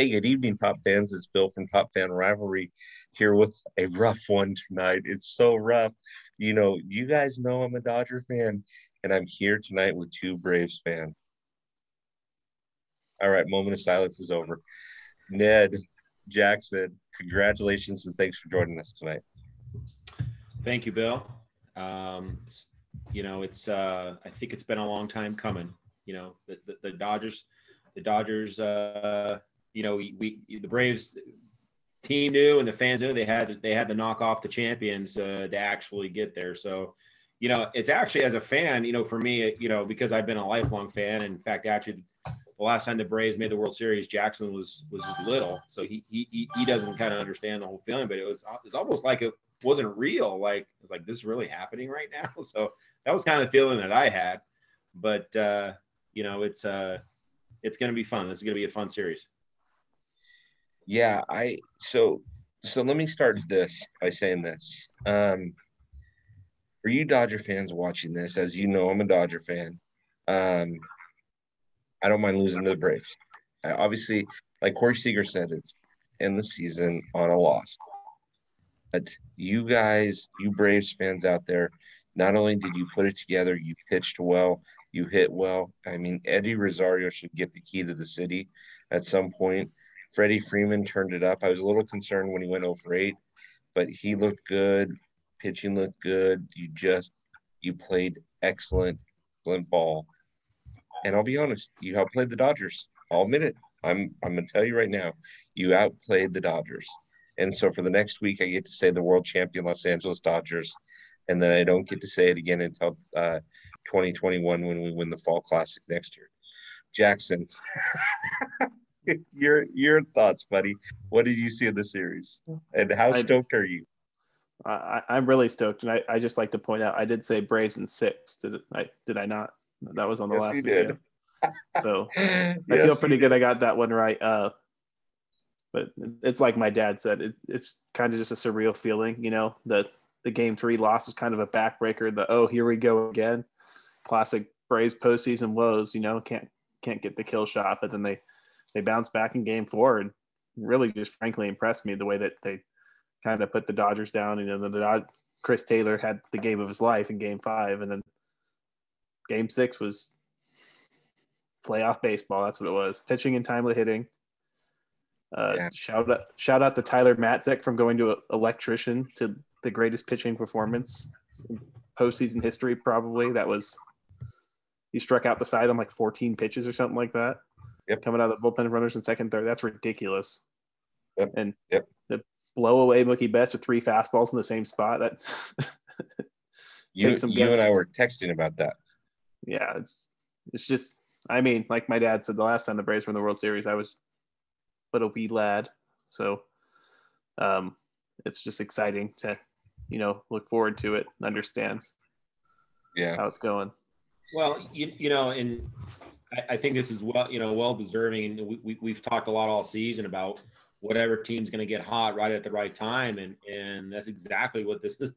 Hey, good evening, Top fans. It's Bill from TopFanRivalry here with a rough one tonight. It's so rough. You guys know I'm a Dodger fan, and I'm here tonight with two Braves fans. All right, moment of silence is over. Ned, Jackson, congratulations and thanks for joining us tonight. Thank you, Bill. I think it's been a long time coming. The Dodgers, the Braves team knew and the fans knew they had to knock off the champions to actually get there. So, it's actually, as a fan, for me, because I've been a lifelong fan. In fact, actually, the last time the Braves made the World Series, Jackson was little, so he doesn't kind of understand the whole feeling. But it's almost like it wasn't real. Like it's like, this is really happening right now. So that was kind of the feeling that I had. But it's going to be fun. This is going to be a fun series. Yeah, so let me start this by saying this. For you Dodger fans watching this, as you know, I'm a Dodger fan. I don't mind losing to the Braves. Obviously, like Corey Seager said, it's end the season on a loss. But you guys, you Braves fans out there, not only did you put it together, you pitched well, you hit well. I mean, Eddie Rosario should get the key to the city at some point. Freddie Freeman turned it up. I was a little concerned when he went 0 for 8, but he looked good. Pitching looked good. You played excellent ball. And I'll be honest, you outplayed the Dodgers. I'll admit it. I'm going to tell you right now, you outplayed the Dodgers. And so for the next week, I get to say the world champion Los Angeles Dodgers, and then I don't get to say it again until 2021 when we win the Fall Classic next year. Jackson, your thoughts, buddy. What did you see in the series, and how stoked are you? I'm really stoked, and I just like to point out I did say Braves in 6. Did I not? That was on the last video. So I feel pretty good. I got that one right. But it's like my dad said, it's kind of just a surreal feeling, that the Game 3 loss is kind of a backbreaker. Here we go again. Classic Braves postseason woes. Can't get the kill shot, but then they bounce back in Game 4 and really just frankly impressed me the way that they kind of put the Dodgers down. Chris Taylor had the game of his life in Game 5, and then Game 6 was playoff baseball. That's what it was. Pitching and timely hitting. Shout out to Tyler Matzek from going to electrician to the greatest pitching performance in postseason history, probably. He struck out the side on like 14 pitches or something like that. Yep. Coming out of the bullpen, runners in second, third. That's ridiculous. Yep. And the blow away Mookie Betts with 3 fastballs in the same spot. That you and I were texting about that. Yeah, it's just, I mean, like my dad said, the last time the Braves were in the World Series, I was little wee lad. So it's just exciting to, look forward to it and understand how it's going. Well, and I think this is well deserving. And we've talked a lot all season about whatever team's going to get hot right at the right time. And that's exactly what this is.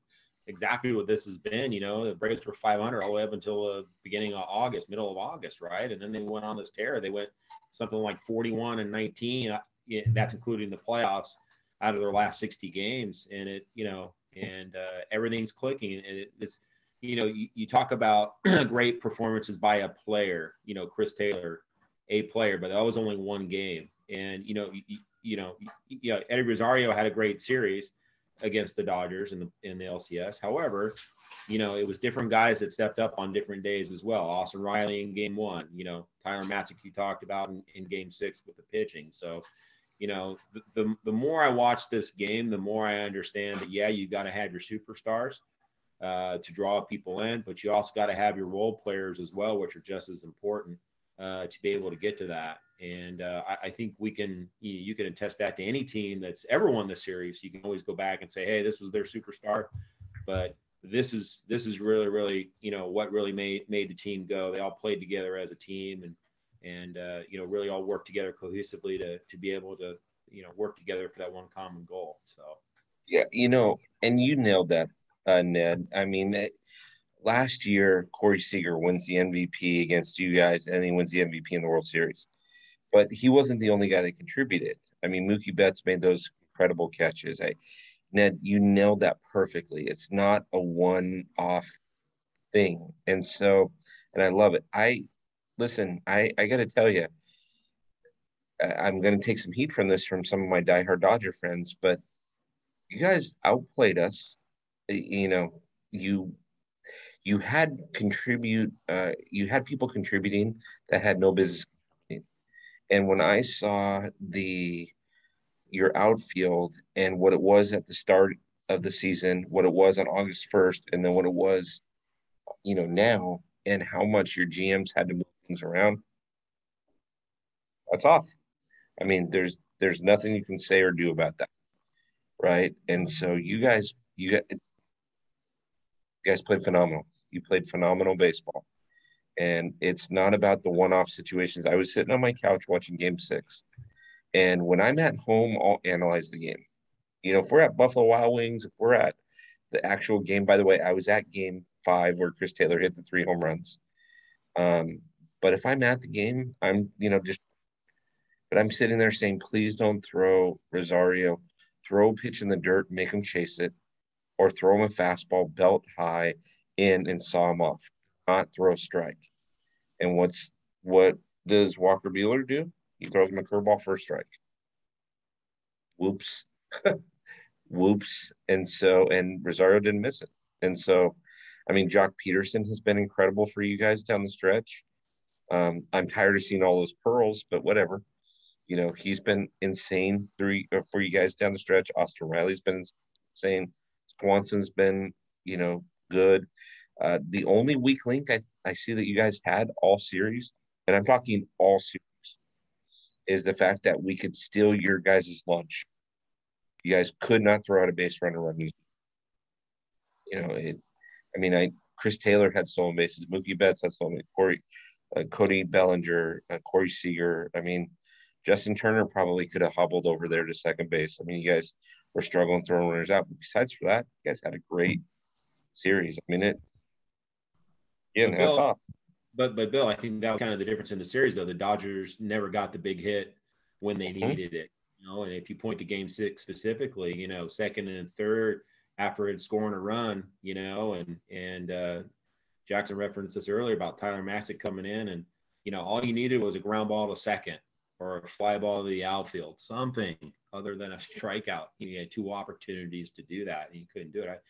Exactly what this has been. The Braves were 500 all the way up until the beginning of August, middle of August, right? And then they went on this tear. They went something like 41-19. That's including the playoffs out of their last 60 games. And everything's clicking. And it's, you talk about great performances by a player, Chris Taylor, a player, but that was only one game. And, Eddie Rosario had a great series against the Dodgers in the LCS. However, it was different guys that stepped up on different days as well. Austin Riley in Game 1, Tyler Matzek you talked about in Game 6 with the pitching. So, the more I watch this game, the more I understand that, you got to have your superstars to draw people in, but you also got to have your role players as well, which are just as important to be able to get to that. And I think you can attest that to any team that's ever won the series. You can always go back and say, hey, this was their superstar, but this is really, really, what really made the team go. They all played together as a team and really all worked together cohesively to be able to, work together for that one common goal. So, yeah, and you nailed that, Ned. I mean, last year, Corey Seager wins the MVP against you guys, and he wins the MVP in the World Series. but he wasn't the only guy that contributed. I mean, Mookie Betts made those incredible catches. Ned, you nailed that perfectly. It's not a one-off thing. And I love it. I got to tell you, I'm going to take some heat from this from some of my diehard Dodger friends, but you guys outplayed us. You know, you had people contributing that had no business. And when I saw your outfield and what it was at the start of the season, what it was on August 1st, and then what it was, now, and how much your GMs had to move things around, that's off. I mean, there's nothing you can say or do about that, right? And so you guys played phenomenal. You played phenomenal baseball. And it's not about the one-off situations. I was sitting on my couch watching Game 6. And when I'm at home, I'll analyze the game. If we're at Buffalo Wild Wings, if we're at the actual game, by the way, I was at Game 5 where Chris Taylor hit the 3 home runs. But if I'm at the game, but I'm sitting there saying, please don't throw Rosario, throw a pitch in the dirt, make him chase it, or throw him a fastball belt high in and saw him off, not throw a strike. And what does Walker Buehler do? He throws him a curveball for a strike. Whoops. Whoops. And Rosario didn't miss it. And so, I mean, Jock Peterson has been incredible for you guys down the stretch. I'm tired of seeing all those pearls, but whatever. He's been insane for you guys down the stretch. Austin Riley's been insane. Swanson's been, good. The only weak link I see that you guys had all series, and I'm talking all series, is the fact that we could steal your guys' lunch. You guys could not throw out a base runner run. Chris Taylor had stolen bases. Mookie Betts had stolen bases. Cody Bellinger, Corey Seager. I mean, Justin Turner probably could have hobbled over there to second base. I mean, you guys were struggling throwing runners out. But besides for that, you guys had a great series. I mean, that's off. But Bill, I think that was kind of the difference in the series, though. The Dodgers never got the big hit when they needed it. And if you point to Game 6 specifically, second and third after it scoring a run, and Jackson referenced this earlier about Tyler Matzek coming in, and all you needed was a ground ball to second or a fly ball to the outfield, something other than a strikeout. You had 2 opportunities to do that, and you couldn't do it.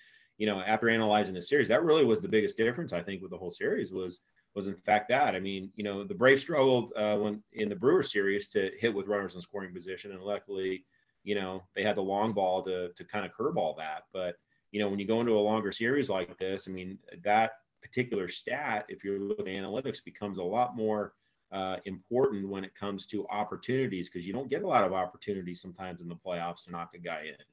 After analyzing the series, that really was the biggest difference, I think, with the whole series was in fact that. I mean, the Braves struggled when in the Brewers series to hit with runners in scoring position, and luckily, they had the long ball to kind of curveball that. But when you go into a longer series like this, I mean, that particular stat, if you're looking at analytics, becomes a lot more important when it comes to opportunities, because you don't get a lot of opportunities sometimes in the playoffs to knock a guy in.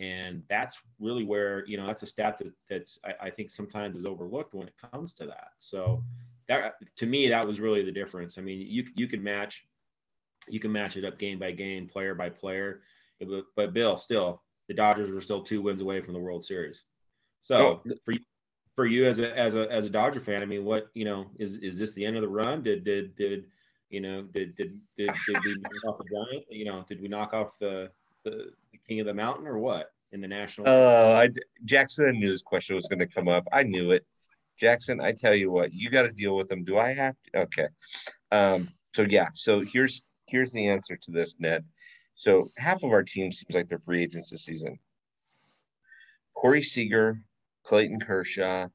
And that's really where, that's a stat that's I think sometimes is overlooked when it comes to that. So that, to me, that was really the difference. I mean, you can match it up game by game, player by player. But Bill, still, the Dodgers were still 2 wins away from the World Series. So for you as a Dodger fan, I mean, what, is this the end of the run? Did we knock off the Giant? Did we knock off the king of the mountain or what in the national? Jackson, I knew this question was going to come up. I knew it. Jackson, I tell you what, you got to deal with them. Do I have to? Okay. So here's the answer to this, Ned. So half of our team seems like they're free agents this season. Corey Seager, Clayton Kershaw,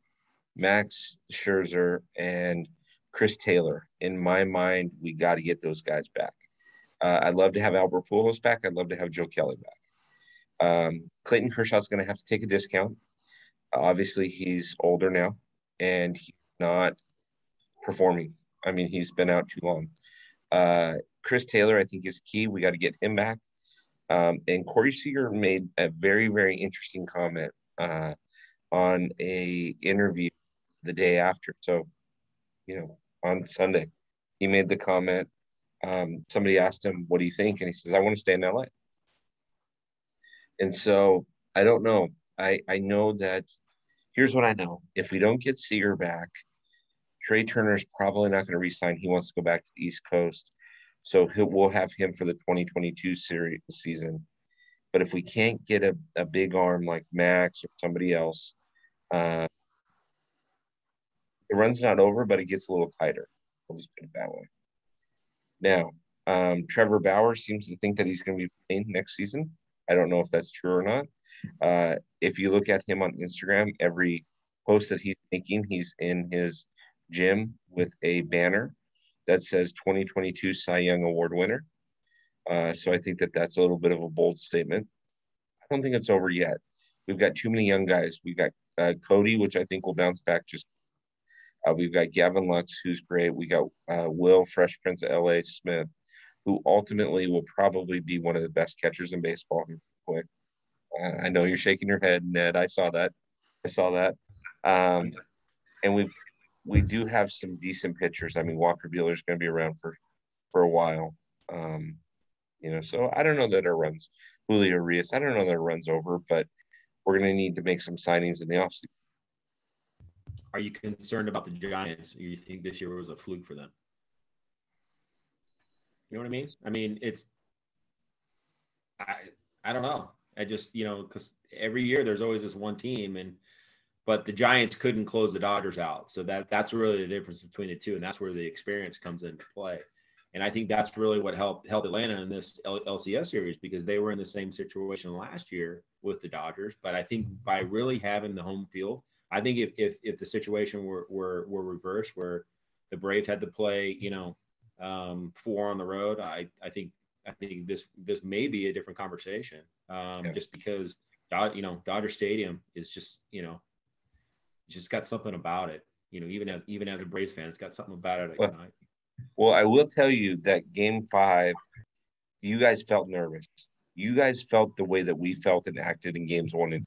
Max Scherzer, and Chris Taylor. In my mind, we got to get those guys back. I'd love to have Albert Pujols back. I'd love to have Joe Kelly back. Clayton Kershaw's going to have to take a discount. Obviously, he's older now, and he's not performing. I mean, he's been out too long. Chris Taylor, I think, is key. We got to get him back. And Corey Seager made a very, very interesting comment on a interview the day after. So, on Sunday, he made the comment. Somebody asked him, what do you think? And he says, I want to stay in LA. And so I don't know. I know that here's what I know. If we don't get Seager back, Trey Turner's probably not going to re-sign. He wants to go back to the East Coast. So we'll have him for the 2022 season. But if we can't get a big arm like Max or somebody else, the run's not over, but it gets a little tighter. I'll just put it that way. Now, Trevor Bauer seems to think that he's going to be playing next season. I don't know if that's true or not. If you look at him on Instagram, every post that he's making, he's in his gym with a banner that says 2022 Cy Young Award winner. So I think that that's a little bit of a bold statement. I don't think it's over yet. We've got too many young guys. We've got Cody, which I think will bounce back. We've got Gavin Lux, who's great. We got Will Fresh Prince of LA Smith, who ultimately will probably be one of the best catchers in baseball. Quick, I know you're shaking your head, Ned. I saw that. And we do have some decent pitchers. I mean, Walker Buehler is going to be around for a while. So I don't know that our runs, Julio Urias, I don't know that our runs over, but we're going to need to make some signings in the offseason. Are you concerned about the Giants? Or you think this year was a fluke for them? You know what I mean? I mean, I don't know. I just, because every year there's always this one team, but the Giants couldn't close the Dodgers out. So that's really the difference between the two. And that's where the experience comes into play. And I think that's really what helped Atlanta in this LCS series, because they were in the same situation last year with the Dodgers. But I think by really having the home field, I think if the situation were reversed, where the Braves had to play, 4 on the road, I think this may be a different conversation. Just because Dodger Stadium is just just got something about it. Even as a Braves fan, it's got something about it. Well, I will tell you that Game 5, you guys felt nervous. You guys felt the way that we felt and acted in games 1 and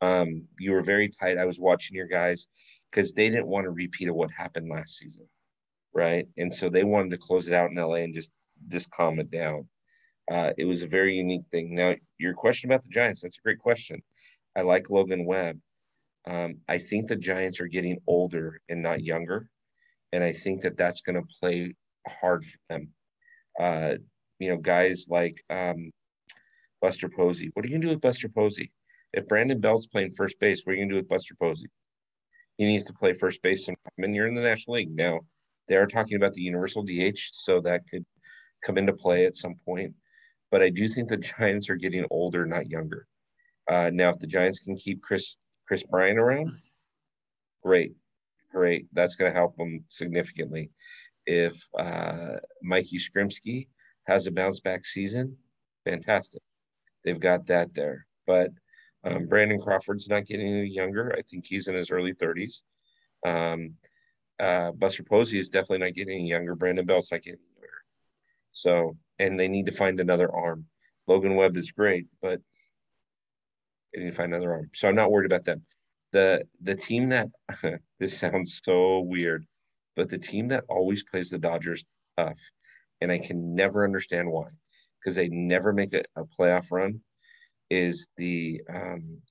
2. You were very tight. I was watching your guys because they didn't want to repeat of what happened last season, right? And so they wanted to close it out in LA and just calm it down. It was a very unique thing. Now, your question about the Giants, that's a great question. I like Logan Webb. I think the Giants are getting older and not younger, and I think that that's going to play hard for them. Guys like Buster Posey. What are you going to do with Buster Posey? If Brandon Belt's playing first base, what are you going to do with Buster Posey? He needs to play first base sometime, and you're in the National League. Now, they are talking about the universal DH, so that could come into play at some point. But I do think the Giants are getting older, not younger. Now, if the Giants can keep Chris Bryant around, great. That's going to help them significantly. If Mikey Skrimsky has a bounce-back season, fantastic. They've got that there. But Brandon Crawford's not getting any younger. I think he's in his early 30s. Buster Posey is definitely not getting any younger. Brandon Belt's not getting younger. So, and they need to find another arm. Logan Webb is great, but they need to find another arm. So I'm not worried about them. The team that this sounds so weird, but the team that always plays the Dodgers tough, and I can never understand why, because they never make a playoff run, is the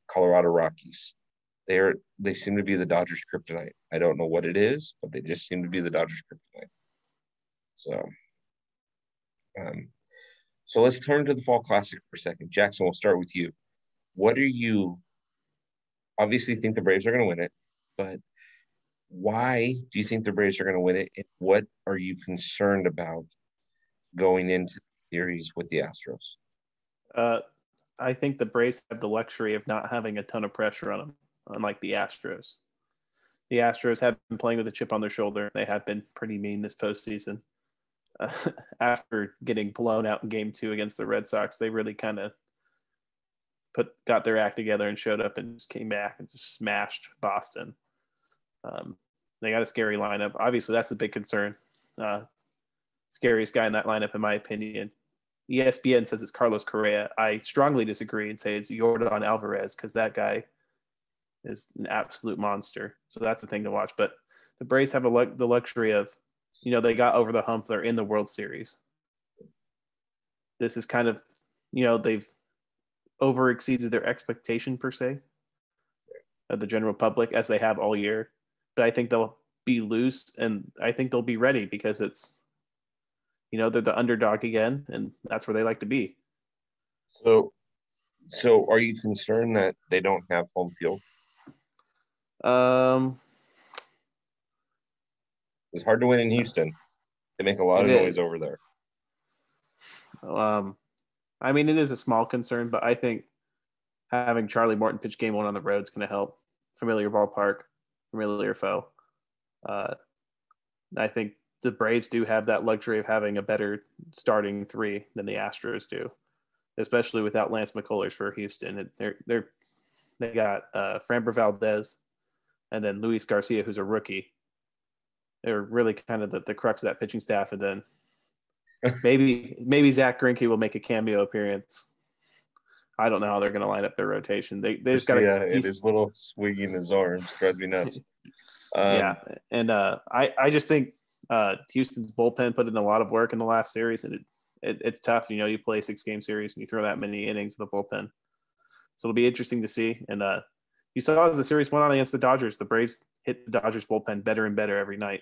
Colorado Rockies. They seem to be the Dodgers' kryptonite. I don't know what it is, but they just seem to be the Dodgers' kryptonite. So let's turn to the Fall Classic for a second. Jackson, we'll start with you. What are you obviously think the Braves are going to win it, but why do you think the Braves are going to win it? And what are you concerned about going into the series with the Astros? I think the Braves have the luxury of not having a ton of pressure on them, unlike the Astros. The Astros have been playing with a chip on their shoulder. They have been pretty mean this postseason. After getting blown out in Game 2 against the Red Sox, they really kind of got their act together and showed up and just came back and just smashed Boston. They got a scary lineup. Obviously, that's the big concern. Scariest guy in that lineup, in my opinion. ESPN says it's Carlos Correa. I strongly disagree and say it's Yordan Alvarez, because that guy is an absolute monster. So that's the thing to watch. But the Braves have the luxury of, they got over the hump. They're in the World Series. This is kind of, they've over exceeded their expectation, per se, of the general public, as they have all year. But I think they'll be loose, and I think they'll be ready, because they're the underdog again, and that's where they like to be. So are you concerned that they don't have home field? It's hard to win in Houston. They make a lot of noise over there. I mean, it is a small concern, but I think having Charlie Morton pitch game 1 on the road is going to help. Familiar ballpark, familiar foe. I think the Braves do have that luxury of having a better starting 3 than the Astros do, especially without Lance McCullers for Houston. They got Framber Valdez and then Luis Garcia, who's a rookie. They're really kind of the crux of that pitching staff, and then maybe Zach Greinke will make a cameo appearance. I don't know how they're going to line up their rotation. They just got his little swing in his arms drives me nuts. And I just think Houston's bullpen put in a lot of work in the last series, and it's tough. You play a 6-game series and you throw that many innings with a bullpen, so it'll be interesting to see. And you saw as the series went on against the Dodgers, the Braves hit the Dodgers bullpen better and better every night.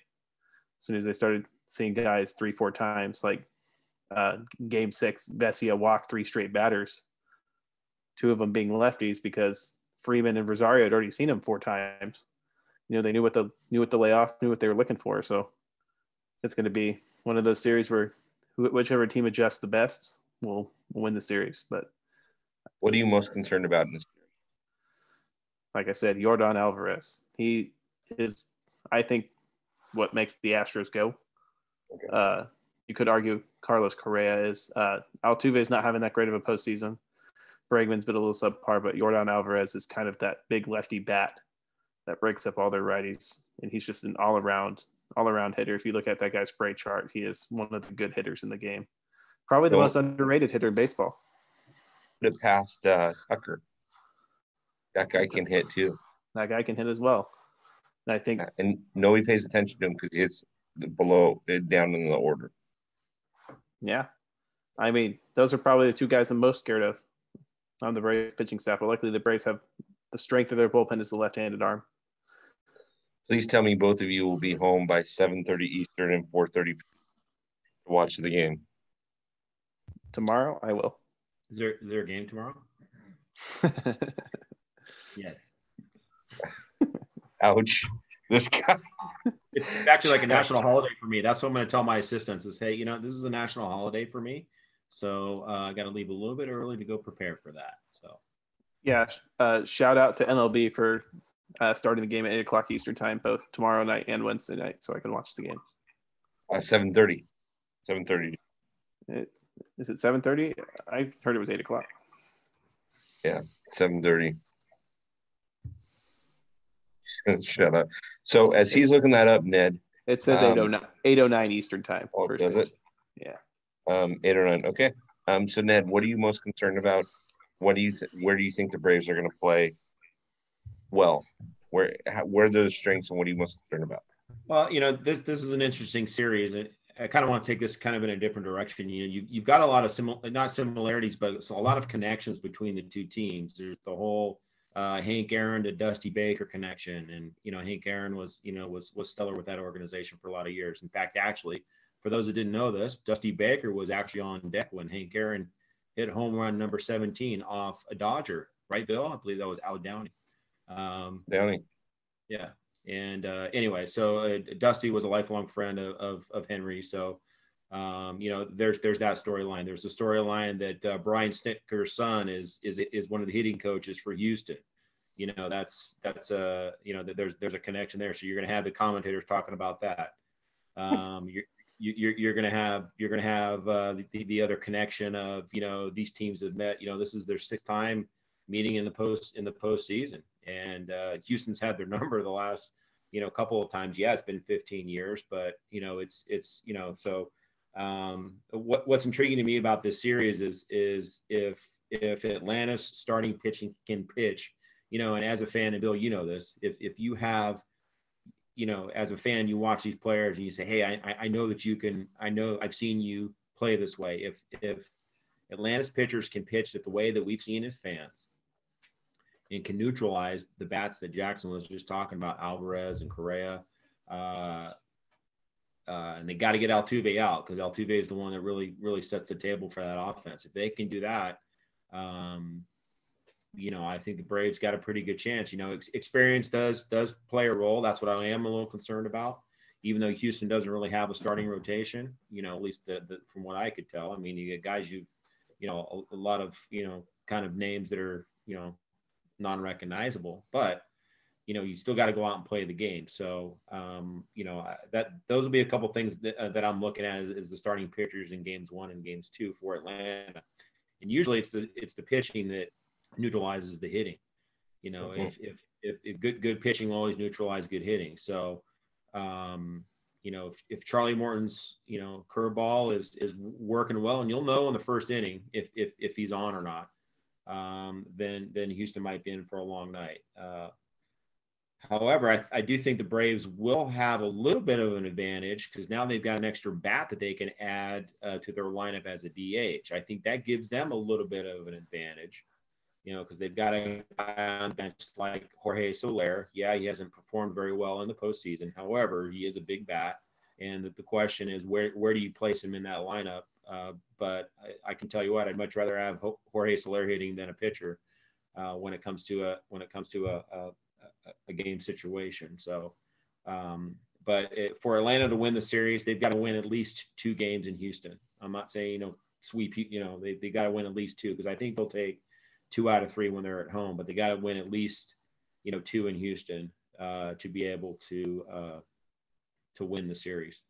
As soon as they started seeing guys 3-4 times, like Game 6, Vesia walked 3 straight batters, 2 of them being lefties because Freeman and Rosario had already seen him 4 times. They knew what the layoff, knew what they were looking for. So it's going to be one of those series where whichever team adjusts the best will win the series. But what are you most concerned about in this series? Like I said, Yordan Alvarez. He is, I think, what makes the Astros go. Okay. You could argue Carlos Correa is. Altuve is not having that great of a postseason. Bregman's been a little subpar, but Yordan Alvarez is kind of that big lefty bat that breaks up all their righties, and he's just an all-around hitter. If you look at that guy's spray chart, he is one of the good hitters in the game. Probably the most underrated hitter in baseball. Put it past Tucker. That guy can hit too. That guy can hit as well. And I think, and nobody pays attention to him because he's down in the order. Yeah, I mean, those are probably the 2 guys I'm most scared of on the Braves pitching staff. But luckily, the Braves have the strength of their bullpen is the left-handed arm. Please tell me both of you will be home by 7:30 Eastern and 4:30 to watch the game. Tomorrow, I will. Is there a game tomorrow? Yes. Ouch. This guy. It's actually like a national holiday for me. That's what I'm going to tell my assistants is, hey, this is a national holiday for me. So I got to leave a little bit early to go prepare for that. So. Yeah. Shout out to MLB for starting the game at 8:00 Eastern time, both tomorrow night and Wednesday night, so I can watch the game. 7:30. 7:30. Is it 7:30? I heard it was 8:00. Yeah, 7:30. Shut up. So as he's looking that up, Ned. It says 8:09 Eastern time. Oh, does it? Yeah. 8:09. Okay. So Ned, what are you most concerned about? Where do you think the Braves are going to play well? Where are their strengths, and what are you most concerned about? Well, this is an interesting series. I kind of want to take this kind of in a different direction. You've got a lot of not similarities, but a lot of connections between the 2 teams. There's the whole Hank Aaron to Dusty Baker connection, and Hank Aaron was stellar with that organization for a lot of years. In fact, actually, for those that didn't know this, Dusty Baker was actually on deck when Hank Aaron hit home run number 17 off a Dodger, right, Bill? I believe that was Al Downing. Downing. Yeah. And anyway, so Dusty was a lifelong friend of Henry. So, there's that storyline. There's a storyline that Brian Snitker's son is one of the hitting coaches for Houston. That's there's a connection there. So you're going to have the commentators talking about that. You're going to have the other connection of these teams have met. This is their 6th time meeting in the postseason, and Houston's had their number the last couple of times. Yeah, it's been 15 years, but it's so what's intriguing to me about this series is if Atlanta's starting pitching can pitch, and as a fan, and Bill, this, if you have as a fan, you watch these players and you say, hey, I know that you can, I've seen you play this way. If Atlanta's pitchers can pitch it the way that we've seen as fans and can neutralize the bats that Jackson was just talking about, Alvarez and Correa, And they got to get Altuve out because Altuve is the one that really sets the table for that offense. If they can do that, I think the Braves got a pretty good chance. Experience does play a role. That's what I am a little concerned about. Even though Houston doesn't really have a starting rotation, at least from what I could tell. I mean, you get guys a lot of kind of names that are non-recognizable, but you still got to go out and play the game. So those will be a couple things that I'm looking at is the starting pitchers in games 1 and games 2 for Atlanta, and usually it's the pitching that neutralizes the hitting. If good pitching will always neutralize good hitting. So if Charlie Morton's curveball is working well, and you'll know in the first inning if he's on or not, then Houston might be in for a long night. However, I do think the Braves will have a little bit of an advantage because now they've got an extra bat that they can add to their lineup as a DH. I think that gives them a little bit of an advantage, because they've got a guy on the bench like Jorge Soler. Yeah, he hasn't performed very well in the postseason. However, he is a big bat. And the question is, where do you place him in that lineup? But I can tell you what, I'd much rather have Jorge Soler hitting than a pitcher when it comes to a game situation. So, but for Atlanta to win the series, they've got to win at least 2 games in Houston. I'm not saying sweep. They got to win at least 2 because I think they'll take 2 out of 3 when they're at home, but they got to win at least 2 in Houston to be able to win the series.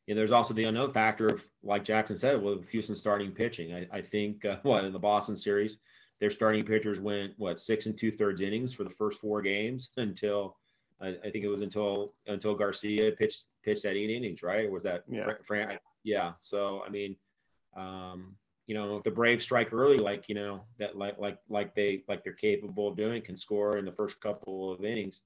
There's also the unknown factor of, like Jackson said, with Houston starting pitching. I think in the Boston series, their starting pitchers went 6 2/3 innings for the first 4 games until I think it was until Garcia pitched that 8 innings, right? Or was that yeah? So I mean, if the Braves strike early, like they're capable of doing, can score in the first couple of innings,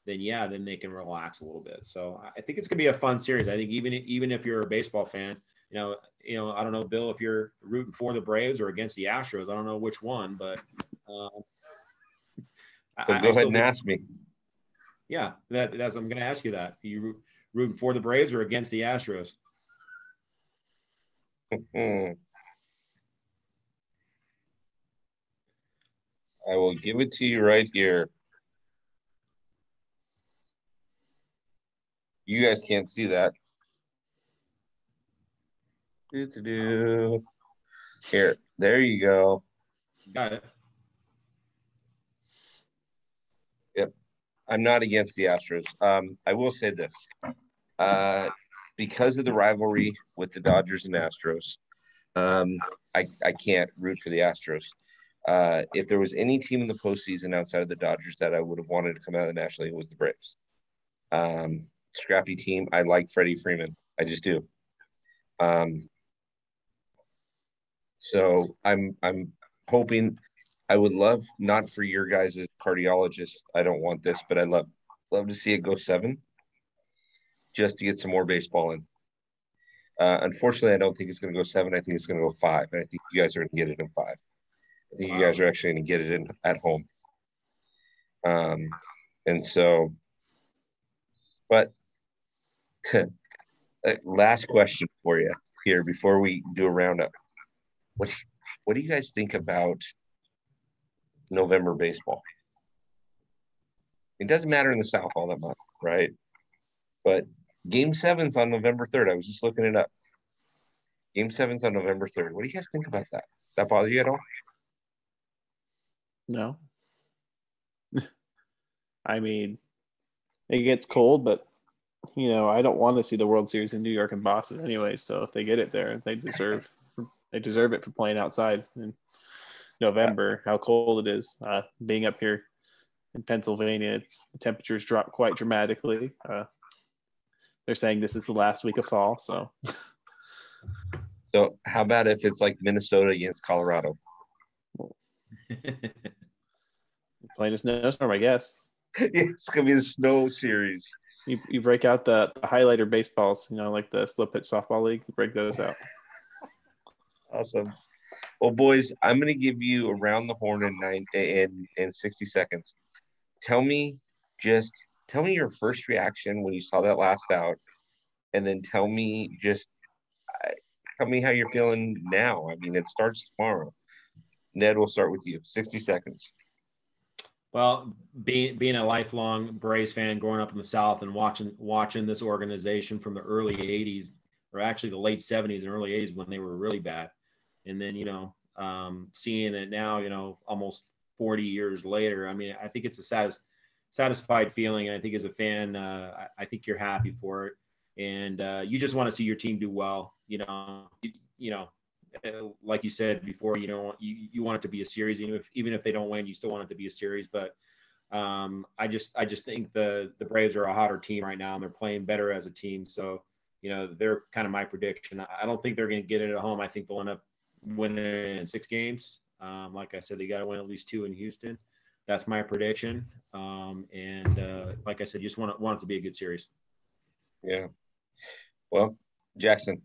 then they can relax a little bit. So I think it's gonna be a fun series. I think even if you're a baseball fan, I don't know, Bill, if you're rooting for the Braves or against the Astros. I don't know which one, but go ahead and ask me. Yeah, that's I'm going to ask you that. Are you rooting for the Braves or against the Astros? I will give it to you right here. You guys can't see that. Here, there you go. Got it. Yep. I'm not against the Astros. I will say this. Because of the rivalry with the Dodgers and Astros, I can't root for the Astros. If there was any team in the postseason outside of the Dodgers that I would have wanted to come out of the National League, it was the Braves. Scrappy team. I like Freddie Freeman. I just do. So I'm hoping. I would love, not for your guys as cardiologists, I don't want this, but I'd love to see it go 7 just to get some more baseball in. Unfortunately, I don't think it's going to go 7. I think it's going to go 5, and I think you guys are going to get it in 5. I think you guys are actually going to get it in at home. And so, but last question for you here before we do a roundup. What do you guys think about November baseball? It doesn't matter in the South all that much, right? But Game 7's on November 3rd. I was just looking it up. Game 7's on November 3rd. What do you guys think about that? Does that bother you at all? No. I mean, it gets cold, but I don't want to see the World Series in New York and Boston anyway. So if they get it there, they deserve it for playing outside in November. How cold it is. Being up here in Pennsylvania, the temperatures drop quite dramatically. They're saying this is the last week of fall. So how about if it's like Minnesota against Colorado? Playing a snowstorm, I guess. It's gonna be the snow series. You break out the highlighter baseballs, like the slow pitch softball league. You break those out. Awesome. Well, boys, I'm gonna give you around the horn in 60 seconds. Tell me just tell me your first reaction when you saw that last out, and then tell me how you're feeling now. I mean, it starts tomorrow. Ned, we'll start with you. 60 seconds. Well, being a lifelong Braves fan, growing up in the South and watching this organization from the early '80s, or actually the late '70s and early '80s when they were really bad, and then seeing it now, almost 40 years later. I mean, I think it's a satisfied feeling, and I think as a fan, I think you're happy for it, and you just want to see your team do well. Like you said before, you want it to be a series, even if they don't win, you still want it to be a series. But I just think the Braves are a hotter team right now, and they're playing better as a team. So they're kind of my prediction. I don't think they're going to get it at home. I think they'll end up winning in 6 games. Like I said, they got to win at least 2 in Houston. That's my prediction. Like I said, you just want it to be a good series. Yeah. Well, Jackson.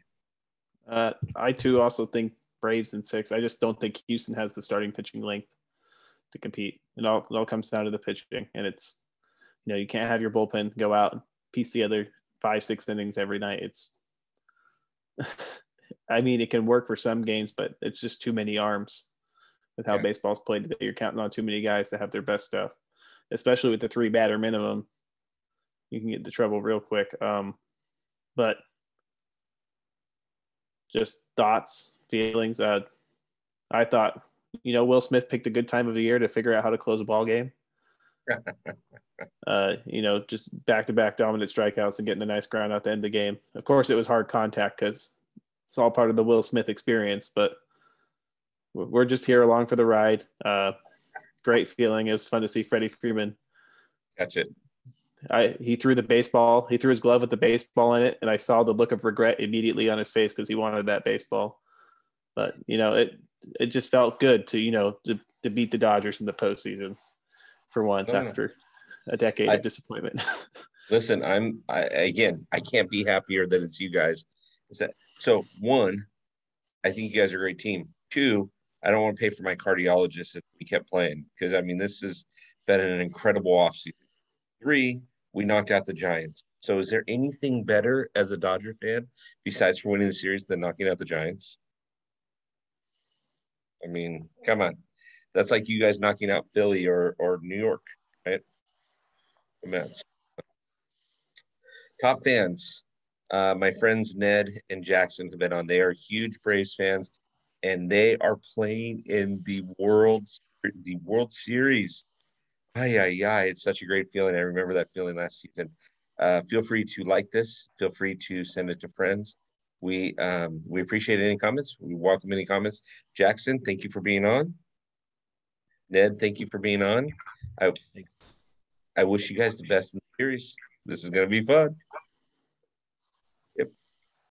I too also think Braves in 6. I just don't think Houston has the starting pitching length to compete. It all comes down to the pitching, and it's you can't have your bullpen go out and piece together 5-6 innings every night. It's I mean, it can work for some games, but it's just too many arms with how baseball's played today. You're counting on too many guys to have their best stuff, especially with the 3 batter minimum. You can get into trouble real quick. But just thoughts, feelings. I thought, Will Smith picked a good time of the year to figure out how to close a ball game. Just back-to-back dominant strikeouts and getting a nice ground out the end of the game. Of course, it was hard contact because it's all part of the Will Smith experience, but we're just here along for the ride. Great feeling. It was fun to see Freddie Freeman. Catch it. He threw the baseball. He threw his glove with the baseball in it, and I saw the look of regret immediately on his face because he wanted that baseball. But it just felt good to beat the Dodgers in the postseason for once after a decade of disappointment. Listen, I can't be happier that it's you guys. So 1, I think you guys are a great team. 2, I don't want to pay for my cardiologist if we kept playing because this has been an incredible offseason. 3, we knocked out the Giants. So is there anything better as a Dodger fan besides for winning the series than knocking out the Giants? I mean, come on. That's like you guys knocking out Philly or New York, right? The Mets. Top fans. My friends Ned and Jackson have been on. They are huge Braves fans, and they are playing in the World Series. It's such a great feeling. I remember that feeling last season. Feel free to like this. Feel free to send it to friends. We appreciate any comments. We welcome any comments. Jackson, thank you for being on. Ned, thank you for being on. I wish you guys the best in the series. This is going to be fun.